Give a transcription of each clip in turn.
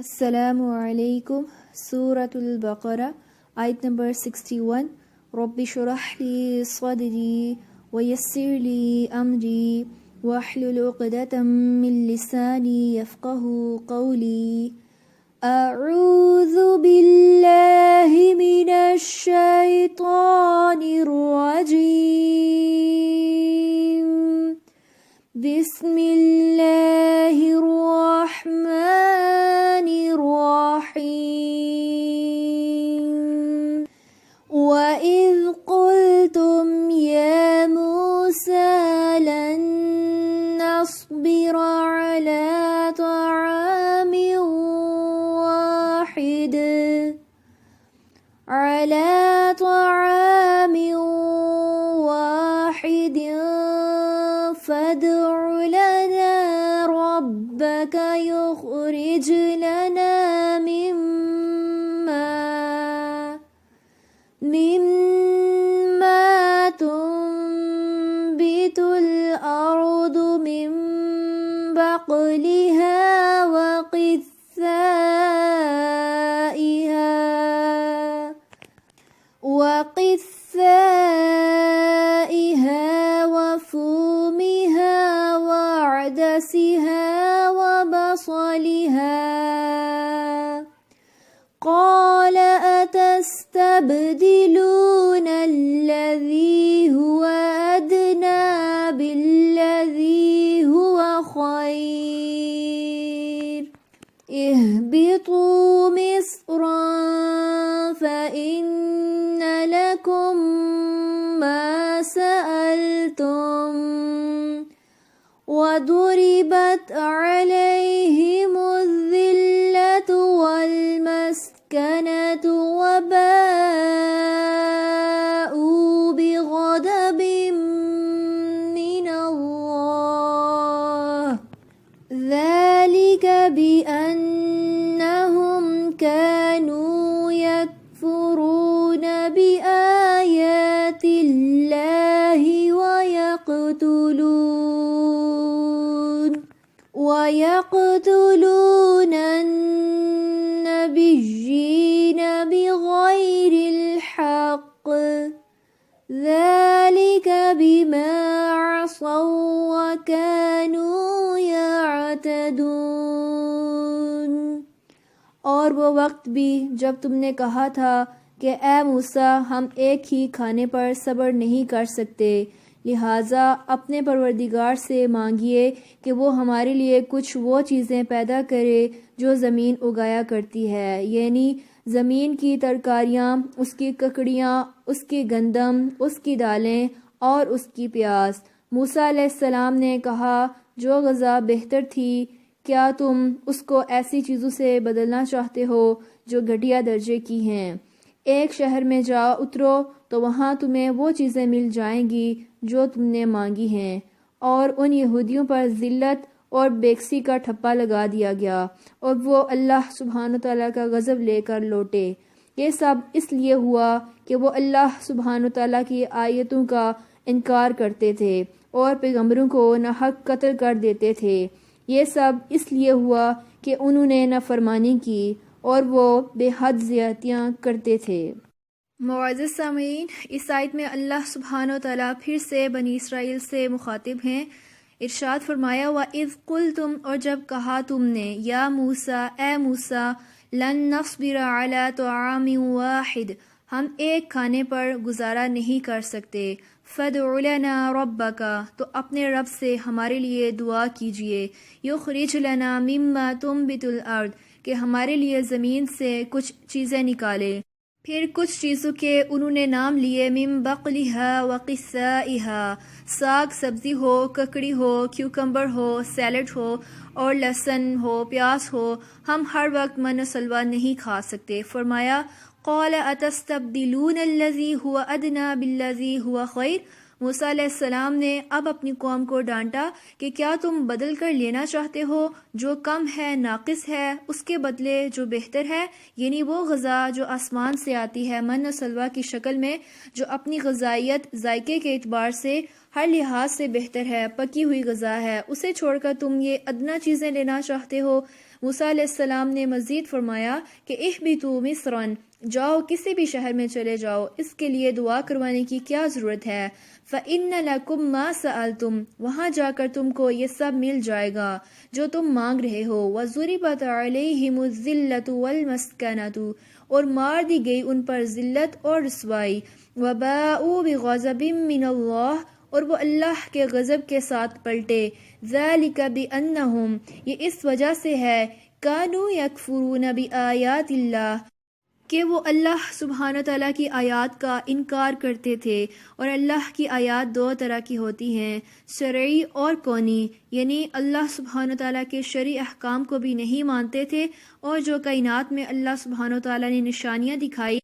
السلام علیکم۔ سورة البقرہ آیت نمبر 61۔ رب اشرح لی صدری ویسر لی امری واحلل عقدۃ من لسانی یفقہوا قولی۔ اعوذ باللہ من الشیطان الرجیم۔ بسم اللہ الرحمن الرحیم۔ وَإِذْ قُلْتُمْ يَا مُوسَىٰ لَن نَّصْبِرَ عَلَىٰ طَعَامٍ واحد فادع لنا ربك يخرج لنا مما تنبت الأرض من بقلها وقثائها وفومها وعدسها وبصلها قال أتستبدلون الذي هو أدنى بالذي هو خير اهبطوا مصرا فإن لكم ما سألتم وضربت عليهم الذلة والمسكنة وباءوا بغضب من الله ذلك بأنهم كانوا يكفرون بآيات الله ويقتلون النبيين بغير الحق ذلك بما عصوا وكانوا يعتدون۔ اور وہ وقت بھی جب تم نے کہا تھا کہ اے موسیٰ ہم ایک ہی کھانے پر صبر نہیں کر سکتے، لہٰذا اپنے پروردگار سے مانگیے کہ وہ ہمارے لیے کچھ وہ چیزیں پیدا کرے جو زمین اگایا کرتی ہے، یعنی زمین کی ترکاریاں، اس کی ککڑیاں، اس کی گندم، اس کی دالیں اور اس کی پیاز۔ موسیٰ علیہ السلام نے کہا جو غذا بہتر تھی، کیا تم اس کو ایسی چیزوں سے بدلنا چاہتے ہو جو گھٹیا درجے کی ہیں؟ ایک شہر میں جا اترو تو وہاں تمہیں وہ چیزیں مل جائیں گی جو تم نے مانگی ہیں۔ اور ان یہودیوں پر ذلت اور بیکسی کا ٹھپا لگا دیا گیا اور وہ اللہ سبحانہ تعالیٰ کا غضب لے کر لوٹے۔ یہ سب اس لیے ہوا کہ وہ اللہ سبحانہ تعالیٰ کی آیتوں کا انکار کرتے تھے اور پیغمبروں کو ناحق قتل کر دیتے تھے۔ یہ سب اس لیے ہوا کہ انہوں نے نافرمانی کی اور وہ بے حد زیادتیاں کرتے تھے۔ معزز سامعین، اس آیت میں اللہ سبحانہ وتعالیٰ پھر سے بنی اسرائیل سے مخاطب ہیں۔ ارشاد فرمایا وَإِذْ قُلْتُمْ، اور جب کہا تم نے، یا موسیٰ، اے موسیٰ، لَن نَّصْبِرَ عَلَىٰ طَعَامٍ وَاحِدٍ، ہم ایک کھانے پر گزارا نہیں کر سکتے، فَادْعُ لَنَا رَبَّكَ، تو اپنے رب سے ہمارے لیے دعا کیجئے، يُخْرِجْ لَنَا مِمَّا تُنبِتُ الْأَرْضُ، کہ ہمارے لیے زمین سے کچھ چیزیں نکالے۔ پھر کچھ چیزوں کے انہوں نے نام لیے، من بقلها وقثائها، ساگ سبزی ہو، ککڑی ہو، کیوکمبر ہو، سیلڈ ہو اور لہسن ہو، پیاز ہو، ہم ہر وقت من و سلوہ نہیں کھا سکتے۔ فرمایا قال اتستبدلون الذی هو ادنی بالذی هو خیر، موسیٰ علیہ السلام نے اب اپنی قوم کو ڈانٹا کہ کیا تم بدل کر لینا چاہتے ہو جو کم ہے، ناقص ہے، اس کے بدلے جو بہتر ہے، یعنی وہ غذا جو آسمان سے آتی ہے من و سلوہ کی شکل میں، جو اپنی غذائیت ذائقے کے اعتبار سے ہر لحاظ سے بہتر ہے، پکی ہوئی غذا ہے، اسے چھوڑ کر تم یہ ادنا چیزیں لینا چاہتے ہو۔ موسیٰ علیہ السلام نے مزید فرمایا کہ اہبطوا مصرا، جاؤ کسی بھی شہر میں چلے جاؤ، اس کے لیے دعا کروانے کی کیا ضرورت ہے؟ فَإِنَّ لَكُمْ مَا سَأَلْتُمْ، وہاں جا کر تم کو یہ سب مل جائے گا جو تم مانگ رہے ہو۔ وَضُرِبَتْ عَلَيْهِمُ الذِّلَّةُ وَالْمَسْكَنَةُ، اور مار دی گئی ان پر ذلت اور رسوائی۔ وَبَاءُوا بِغَضَبٍ مِّنَ اللَّهِ، اور وہ اللہ کے غضب کے ساتھ پلٹے۔ ذَلِكَ بِأَنَّهُمْ، یہ اس وجہ سے ہے، كَانُوا يَكْفُرُونَ بِآيَاتِ اللَّهِ، کہ وہ اللہ سبحانہ تعالیٰ کی آیات کا انکار کرتے تھے۔ اور اللہ کی آیات دو طرح کی ہوتی ہیں، شرعی اور کونی، یعنی اللہ سبحانہ تعالیٰ کے شرعی احکام کو بھی نہیں مانتے تھے، اور جو کائنات میں اللہ سبحانہ تعالیٰ نے نشانیاں دکھائی،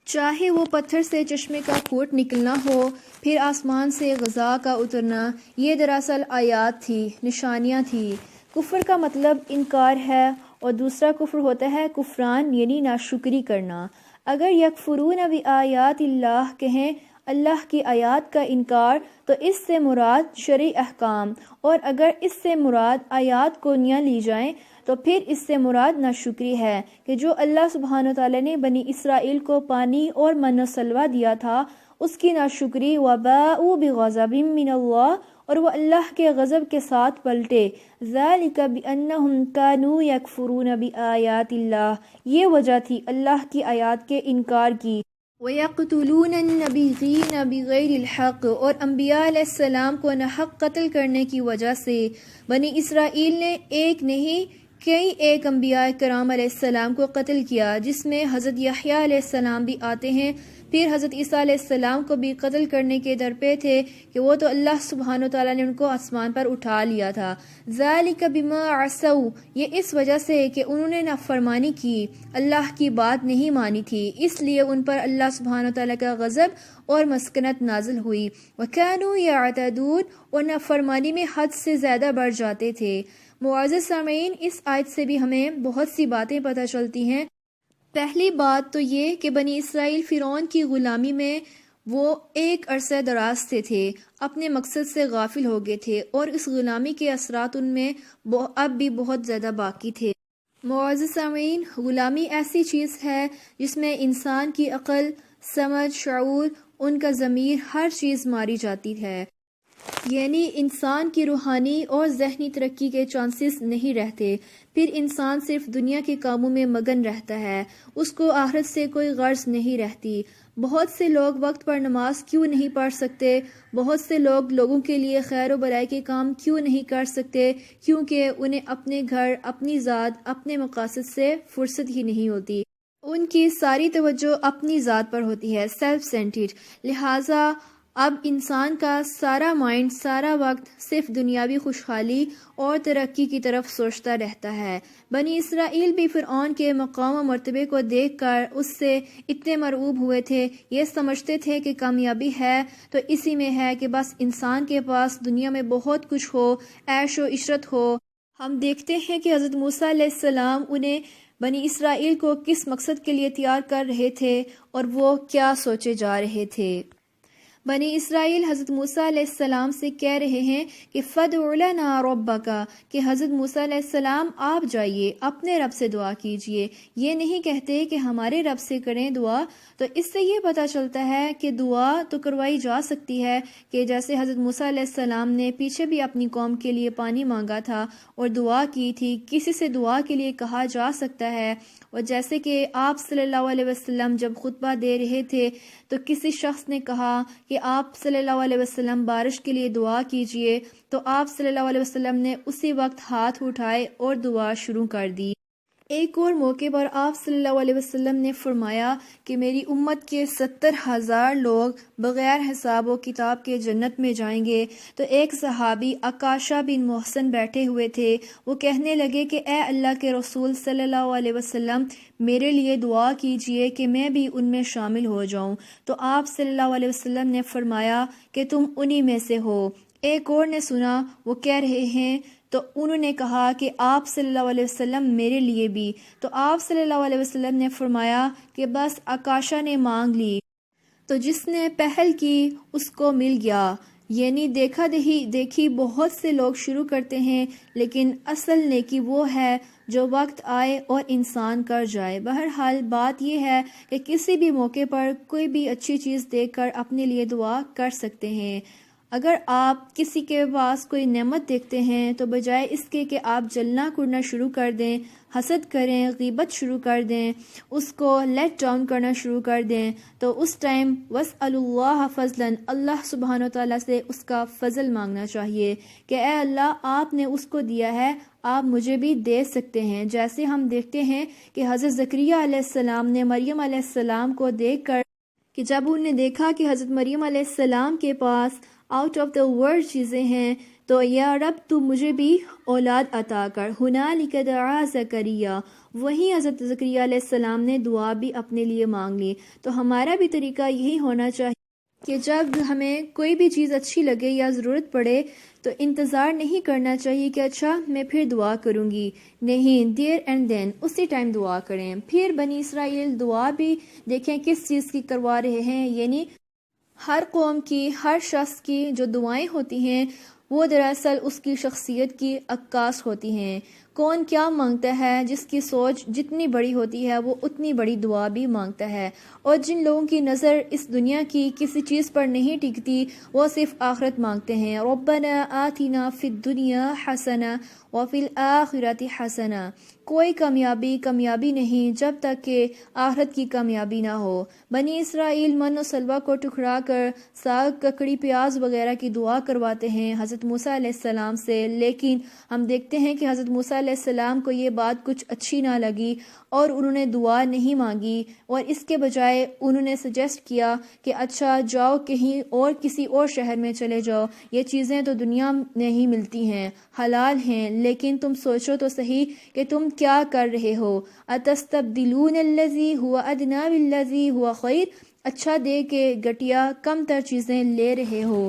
چاہے وہ پتھر سے چشمے کا پھوٹ نکلنا ہو، پھر آسمان سے غذا کا اترنا، یہ دراصل آیات تھی، نشانیاں تھی۔ کفر کا مطلب انکار ہے، اور دوسرا کفر ہوتا ہے کفران، یعنی ناشکری کرنا۔ اگر یکفرون بآیات اللہ کہیں اللہ کی آیات کا انکار، تو اس سے مراد شرعی احکام، اور اگر اس سے مراد آیات کونیاں لی جائیں تو پھر اس سے مراد ناشکری ہے، کہ جو اللہ سبحانہ تعالیٰ نے بنی اسرائیل کو پانی اور من و سلوہ دیا تھا، اس کی ناشکری۔ وَبَاءُوا بِغَضَبٍ مِّنَ اللَّهِ، اور وہ اللہ کے غضب کے ساتھ پلٹے۔ ذَلِكَ بِأَنَّهُمْ كَانُوا يَكْفُرُونَ بِآيَاتِ اللَّهِ، یہ وجہ تھی اللہ کی آیات کے انکار کی۔ وَيَقْتُلُونَ النَّبِيِّينَ بِغَيْرِ الْحَقِّ، اور انبیاء علیہ السلام کو ناحق قتل کرنے کی وجہ سے بنی اسرائیل نے ایک نہیں ایک انبیاء کرام علیہ السلام کو قتل کیا، جس میں حضرت یحییٰ علیہ السلام بھی آتے ہیں۔ پھر حضرت عیسیٰ علیہ السلام کو بھی قتل کرنے کے درپے تھے، کہ وہ تو اللہ سبحانہ وتعالیٰ نے ان کو آسمان پر اٹھا لیا تھا۔ ذَلِكَ بِمَا عَصَوْا، یہ اس وجہ سے کہ انہوں نے نافرمانی کی، اللہ کی بات نہیں مانی تھی، اس لیے ان پر اللہ سبحانہ وتعالیٰ کا غضب اور مسکنت نازل ہوئی۔ وَكَانُوا يَعْتَدُونَ، اور نافرمانی میں حد سے زیادہ بڑھ جاتے تھے۔ معزز سامعین، اس آیت سے بھی ہمیں بہت سی باتیں پتہ چلتی ہیں۔ پہلی بات تو یہ کہ بنی اسرائیل فرعون کی غلامی میں وہ ایک عرصہ دراز سے تھے، اپنے مقصد سے غافل ہو گئے تھے، اور اس غلامی کے اثرات ان میں اب بھی بہت زیادہ باقی تھے۔ معزز سامعین، غلامی ایسی چیز ہے جس میں انسان کی عقل، سمجھ، شعور، ان کا ضمیر، ہر چیز ماری جاتی ہے، یعنی انسان کی روحانی اور ذہنی ترقی کے چانسز نہیں رہتے۔ پھر انسان صرف دنیا کے کاموں میں مگن رہتا ہے، اس کو آخرت سے کوئی غرض نہیں رہتی۔ بہت سے لوگ وقت پر نماز کیوں نہیں پڑھ سکتے، بہت سے لوگ لوگوں کے لیے خیر و برائی کے کام کیوں نہیں کر سکتے، کیونکہ انہیں اپنے گھر، اپنی ذات، اپنے مقاصد سے فرصت ہی نہیں ہوتی۔ ان کی ساری توجہ اپنی ذات پر ہوتی ہے، سیلف سینٹرڈ۔ لہٰذا اب انسان کا سارا مائنڈ، سارا وقت صرف دنیاوی خوشحالی اور ترقی کی طرف سوچتا رہتا ہے۔ بنی اسرائیل بھی فرعون کے مقام و مرتبے کو دیکھ کر اس سے اتنے مرعوب ہوئے تھے، یہ سمجھتے تھے کہ کامیابی ہے تو اسی میں ہے کہ بس انسان کے پاس دنیا میں بہت کچھ ہو، عیش و عشرت ہو۔ ہم دیکھتے ہیں کہ حضرت موسیٰ علیہ السلام انہیں بنی اسرائیل کو کس مقصد کے لیے تیار کر رہے تھے اور وہ کیا سوچے جا رہے تھے۔ بنی اسرائیل حضرت موسیٰ علیہ السلام سے کہہ رہے ہیں کہ فَادْعُ لَنَا رَبَّكَ، کہ حضرت موسیٰ علیہ السلام آپ جائیے، اپنے رب سے دعا کیجئے۔ یہ نہیں کہتے کہ ہمارے رب سے کریں دعا۔ تو اس سے یہ پتہ چلتا ہے کہ دعا تو کروائی جا سکتی ہے، کہ جیسے حضرت موسیٰ علیہ السلام نے پیچھے بھی اپنی قوم کے لیے پانی مانگا تھا اور دعا کی تھی، کسی سے دعا کے لیے کہا جا سکتا ہے۔ اور جیسے کہ آپ صلی اللہ علیہ وسلم جب خطبہ دے رہے تھے تو کسی شخص نے کہا کہ آپ صلی اللہ علیہ وسلم بارش کے لیے دعا کیجئے، تو آپ صلی اللہ علیہ وسلم نے اسی وقت ہاتھ اٹھائے اور دعا شروع کر دی۔ ایک اور موقع پر آپ صلی اللہ علیہ وسلم نے فرمایا کہ میری امت کے 70,000 لوگ بغیر حساب و کتاب کے جنت میں جائیں گے۔ تو ایک صحابی عکاشہ بن محسن بیٹھے ہوئے تھے، وہ کہنے لگے کہ اے اللہ کے رسول صلی اللہ علیہ وسلم، میرے لیے دعا کیجئے کہ میں بھی ان میں شامل ہو جاؤں۔ تو آپ صلی اللہ علیہ وسلم نے فرمایا کہ تم انہی میں سے ہو۔ ایک اور نے سنا وہ کہہ رہے ہیں، تو انہوں نے کہا کہ آپ صلی اللہ علیہ وسلم میرے لیے بھی۔ تو آپ صلی اللہ علیہ وسلم نے فرمایا کہ بس عکاشہ نے مانگ لی، تو جس نے پہل کی اس کو مل گیا، یعنی دیکھی بہت سے لوگ شروع کرتے ہیں، لیکن اصل نیکی وہ ہے جو وقت آئے اور انسان کر جائے۔ بہرحال بات یہ ہے کہ کسی بھی موقع پر کوئی بھی اچھی چیز دیکھ کر اپنے لیے دعا کر سکتے ہیں۔ اگر آپ کسی کے پاس کوئی نعمت دیکھتے ہیں تو بجائے اس کے کہ آپ جلنا کرنا شروع کر دیں، حسد کریں، غیبت شروع کر دیں، اس کو لیٹ ڈاؤن کرنا شروع کر دیں، تو اس ٹائم وَاسْأَلُوا اللَّهَ فَضْلًا، اللہ سبحانہ وتعالیٰ سے اس کا فضل مانگنا چاہیے کہ اے اللہ آپ نے اس کو دیا ہے، آپ مجھے بھی دے سکتے ہیں۔ جیسے ہم دیکھتے ہیں کہ حضرت زکریا علیہ السلام نے مریم علیہ السلام کو دیکھ کر کہ جب انہوں نے دیکھا کہ حضرت مریم علیہ السلام کے pass out of the world چیزیں ہیں، تو یا رب تو مجھے بھی اولاد عطا کر۔ ہنالک دعا زکریا، وہیں حضرت زکریا علیہ السلام نے دعا بھی اپنے لیے مانگ لی۔ تو ہمارا بھی طریقہ یہی ہونا چاہیے کہ جب ہمیں کوئی بھی چیز اچھی لگے یا ضرورت پڑے تو انتظار نہیں کرنا چاہیے کہ اچھا میں پھر دعا کروں گی، نہیں، دیر اینڈ دین اسی ٹائم دعا کریں۔ پھر بنی اسرائیل دعا بھی دیکھیں کس چیز کی کروا رہے ہیں، یعنی ہر قوم کی، ہر شخص کی جو دعائیں ہوتی ہیں وہ دراصل اس کی شخصیت کی عکاس ہوتی ہیں۔ کون کیا مانگتا ہے، جس کی سوچ جتنی بڑی ہوتی ہے وہ اتنی بڑی دعا بھی مانگتا ہے، اور جن لوگوں کی نظر اس دنیا کی کسی چیز پر نہیں ٹکتی وہ صرف آخرت مانگتے ہیں۔ ربنا آتنا فی الدنیا حسنہ وفی الآخرۃ حسنہ۔ کوئی کامیابی نہیں جب تک کہ آخرت کی کامیابی نہ ہو۔ بنی اسرائیل من و سلوہ کو ٹکرا کر ساگ، ککڑی، پیاز وغیرہ کی دعا کرواتے ہیں حضرت موسیٰ علیہ السلام سے، لیکن ہم دیکھتے ہیں کہ حضرت موسیٰ علیہ السلام کو یہ بات کچھ اچھی نہ لگی اور انہوں نے دعا نہیں مانگی، اور اس کے بجائے انہوں نے سجیسٹ کیا کہ اچھا جاؤ کہیں اور کسی اور شہر میں چلے جاؤ، یہ چیزیں تو دنیا میں ہی ملتی ہیں، حلال ہیں، لیکن تم سوچو تو صحیح کہ تم کیا کر رہے ہو۔ اتستبدلون الذی هو ادنی بالذی هو خیر، اچھا دے کے گٹیا کم تر چیزیں لے رہے ہو۔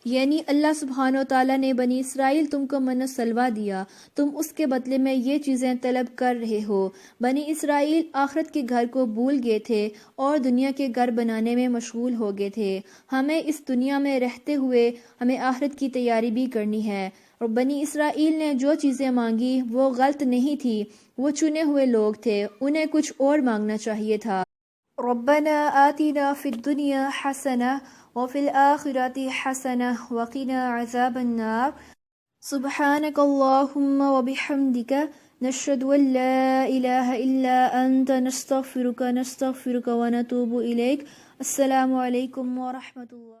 یعنی اللہ سبحانہ و تعالیٰ نے بنی اسرائیل تم کو من و سلوہ دیا، تم اس کے بدلے میں یہ چیزیں طلب کر رہے ہو۔ بنی اسرائیل آخرت کے گھر کو بھول گئے تھے اور دنیا کے گھر بنانے میں مشغول ہو گئے تھے۔ ہمیں اس دنیا میں رہتے ہوئے ہمیں آخرت کی تیاری بھی کرنی ہے، اور بنی اسرائیل نے جو چیزیں مانگی وہ غلط نہیں تھی، وہ چنے ہوئے لوگ تھے، انہیں کچھ اور مانگنا چاہیے تھا۔ ربنا آتنا فی الدنیا حسنہ وفی الآخرۃ حسنہ وقنا عذاب النار۔ سبحانک اللہم وبحمدک، نشہد ان لا الہ الا انت، نستغفرک ونتوب الیک۔ السلام علیکم ورحمۃ اللہ۔